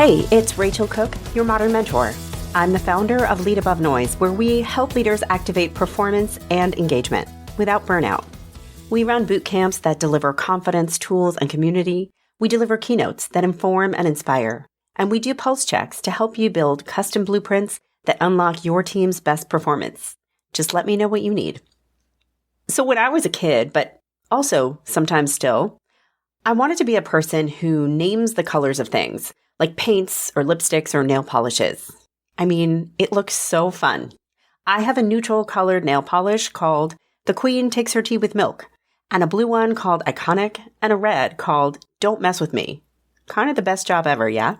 Hey, it's Rachel Cooke, your modern mentor. I'm the founder of Lead Above Noise, where we help leaders activate performance and engagement without burnout. We run boot camps that deliver confidence, tools, and community. We deliver keynotes that inform and inspire. And we do pulse checks to help you build custom blueprints that unlock your team's best performance. Just let me know what you need. So when I was a kid, but also sometimes still, I wanted to be a person who names the colors of things, like paints or lipsticks or nail polishes. I mean, it looks so fun. I have a neutral colored nail polish called The Queen Takes Her Tea with Milk, and a blue one called Iconic, and a red called Don't Mess With Me. Kind of the best job ever, yeah?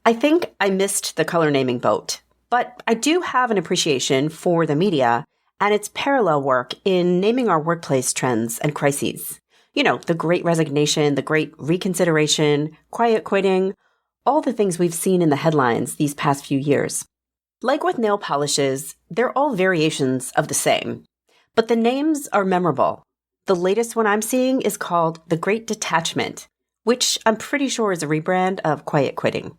I think I missed the color naming boat, but I do have an appreciation for the media and its parallel work in naming our workplace trends and crises. You know, the Great Resignation, the Great Reconsideration, quiet quitting, all the things we've seen in the headlines these past few years. Like with nail polishes, they're all variations of the same, but the names are memorable. The latest one I'm seeing is called The Great Detachment, which I'm pretty sure is a rebrand of quiet quitting.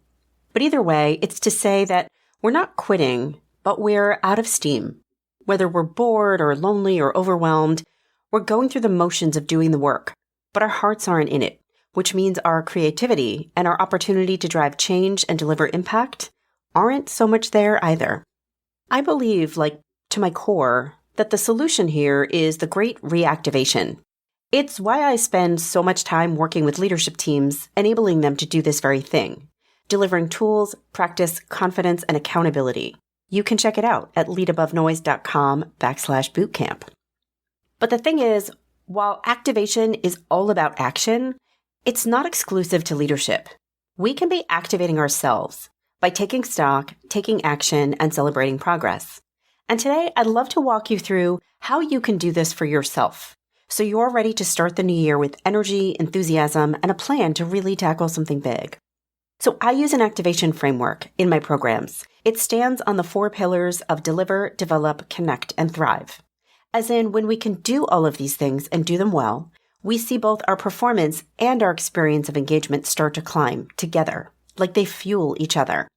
But either way, it's to say that we're not quitting, but we're out of steam. Whether we're bored or lonely or overwhelmed, we're going through the motions of doing the work, but our hearts aren't in it, which means our creativity and our opportunity to drive change and deliver impact aren't so much there either. I believe, to my core, that the solution here is the great reactivation. It's why I spend so much time working with leadership teams, enabling them to do this very thing, delivering tools, practice, confidence, and accountability. You can check it out at leadabovenoise.com/bootcamp. But the thing is, while activation is all about action, it's not exclusive to leadership. We can be activating ourselves by taking stock, taking action, and celebrating progress. And today, I'd love to walk you through how you can do this for yourself, so you're ready to start the new year with energy, enthusiasm, and a plan to really tackle something big. So I use an activation framework in my programs. It stands on the 4 pillars of deliver, develop, connect, and thrive. As in, when we can do all of these things and do them well, we see both our performance and our experience of engagement start to climb together, like they fuel each other.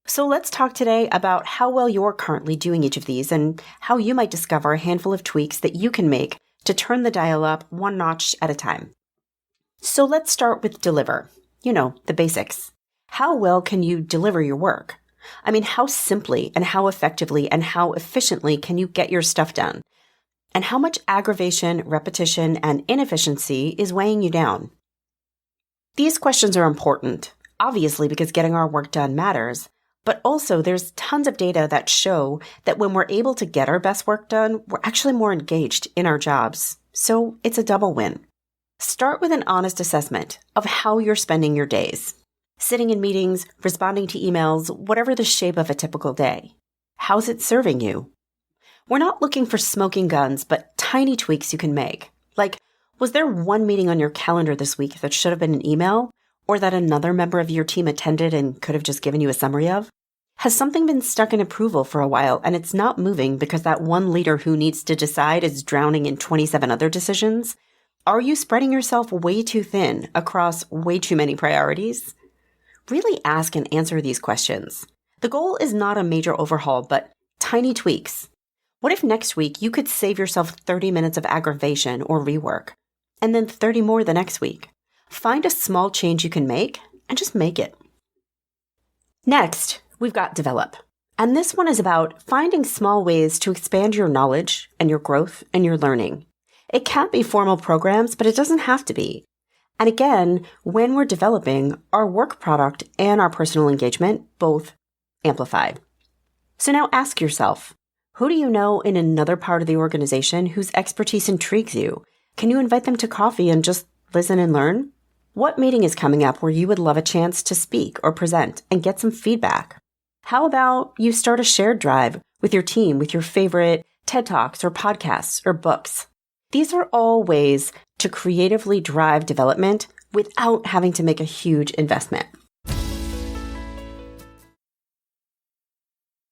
So let's talk today about how well you're currently doing each of these and how you might discover a handful of tweaks that you can make to turn the dial up one notch at a time. So let's start with deliver. You know, the basics. How well can you deliver your work? I mean, how simply and how effectively and how efficiently can you get your stuff done? And how much aggravation, repetition, and inefficiency is weighing you down? These questions are important, obviously because getting our work done matters, but also there's tons of data that show that when we're able to get our best work done, we're actually more engaged in our jobs. So it's a double win. Start with an honest assessment of how you're spending your days. Sitting in meetings, responding to emails, whatever the shape of a typical day. How's it serving you? We're not looking for smoking guns, but tiny tweaks you can make. Like, was there one meeting on your calendar this week that should have been an email, or that another member of your team attended and could have just given you a summary of? Has something been stuck in approval for a while and it's not moving because that one leader who needs to decide is drowning in 27 other decisions? Are you spreading yourself way too thin across way too many priorities? Really ask and answer these questions. The goal is not a major overhaul, but tiny tweaks. What if next week you could save yourself 30 minutes of aggravation or rework, and then 30 more the next week? Find a small change you can make and just make it. Next, we've got develop. And this one is about finding small ways to expand your knowledge and your growth and your learning. It can't be formal programs, but it doesn't have to be. And again, when we're developing, our work product and our personal engagement both amplify. So now ask yourself, who do you know in another part of the organization whose expertise intrigues you? Can you invite them to coffee and just listen and learn? What meeting is coming up where you would love a chance to speak or present and get some feedback? How about you start a shared drive with your team with your favorite TED Talks or podcasts or books? These are all ways to creatively drive development without having to make a huge investment.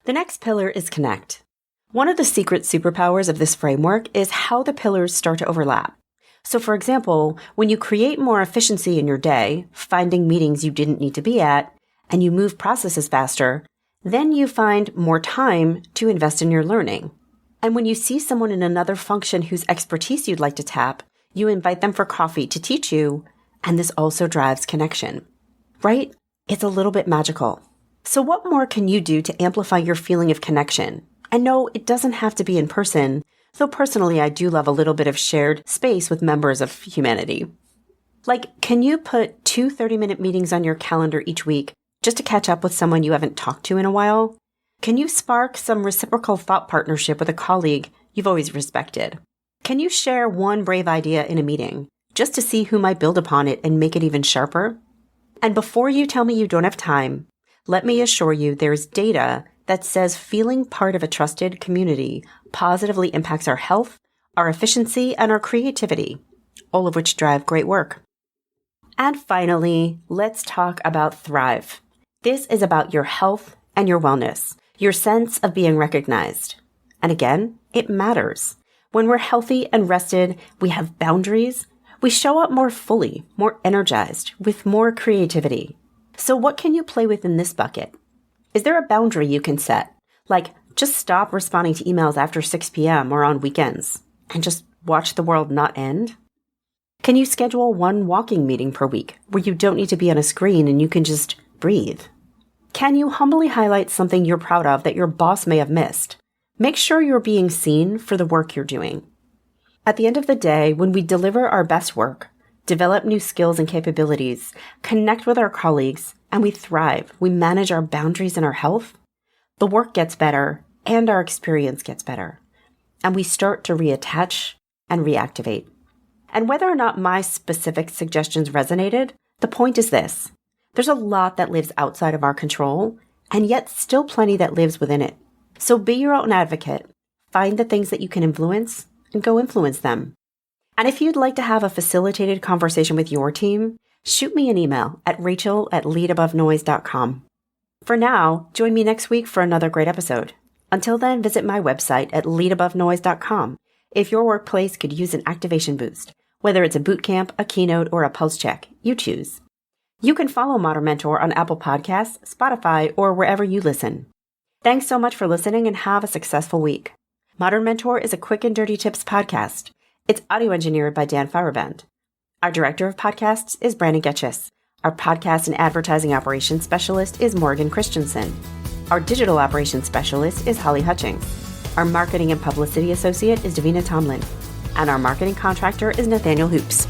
The next pillar is connect. One of the secret superpowers of this framework is how the pillars start to overlap. So for example, when you create more efficiency in your day, finding meetings you didn't need to be at, and you move processes faster, then you find more time to invest in your learning. And when you see someone in another function whose expertise you'd like to tap, you invite them for coffee to teach you, and this also drives connection. Right? It's a little bit magical. So what more can you do to amplify your feeling of connection? And no, it doesn't have to be in person, though personally I do love a little bit of shared space with members of humanity. Like, can you put 2 30-minute meetings on your calendar each week just to catch up with someone you haven't talked to in a while? Can you spark some reciprocal thought partnership with a colleague you've always respected? Can you share one brave idea in a meeting just to see who might build upon it and make it even sharper? And before you tell me you don't have time, let me assure you there's data that says feeling part of a trusted community positively impacts our health, our efficiency, and our creativity, all of which drive great work. And finally, let's talk about Thrive. This is about your health and your wellness, your sense of being recognized. And again, it matters. When we're healthy and rested, we have boundaries. We show up more fully, more energized, with more creativity. So what can you play with in this bucket? Is there a boundary you can set? Like, just stop responding to emails after 6 p.m. or on weekends and just watch the world not end? Can you schedule one walking meeting per week where you don't need to be on a screen and you can just breathe? Can you humbly highlight something you're proud of that your boss may have missed? Make sure you're being seen for the work you're doing. At the end of the day, when we deliver our best work, develop new skills and capabilities, connect with our colleagues, and we thrive, we manage our boundaries and our health, the work gets better and our experience gets better. And we start to reattach and reactivate. And whether or not my specific suggestions resonated, the point is this. There's a lot that lives outside of our control, and yet still plenty that lives within it. So be your own advocate. Find the things that you can influence and go influence them. And if you'd like to have a facilitated conversation with your team, shoot me an email at rachel@leadabovenoise.com. For now, join me next week for another great episode. Until then, visit my website at leadabovenoise.com if your workplace could use an activation boost, whether it's a boot camp, a keynote, or a pulse check. You choose. You can follow Modern Mentor on Apple Podcasts, Spotify, or wherever you listen. Thanks so much for listening and have a successful week. Modern Mentor is a quick and dirty tips podcast. It's audio engineered by Dan Feuerband. Our director of podcasts is Brandon Getchis. Our podcast and advertising operations specialist is Morgan Christensen. Our digital operations specialist is Holly Hutchings. Our marketing and publicity associate is Davina Tomlin. And our marketing contractor is Nathaniel Hoops.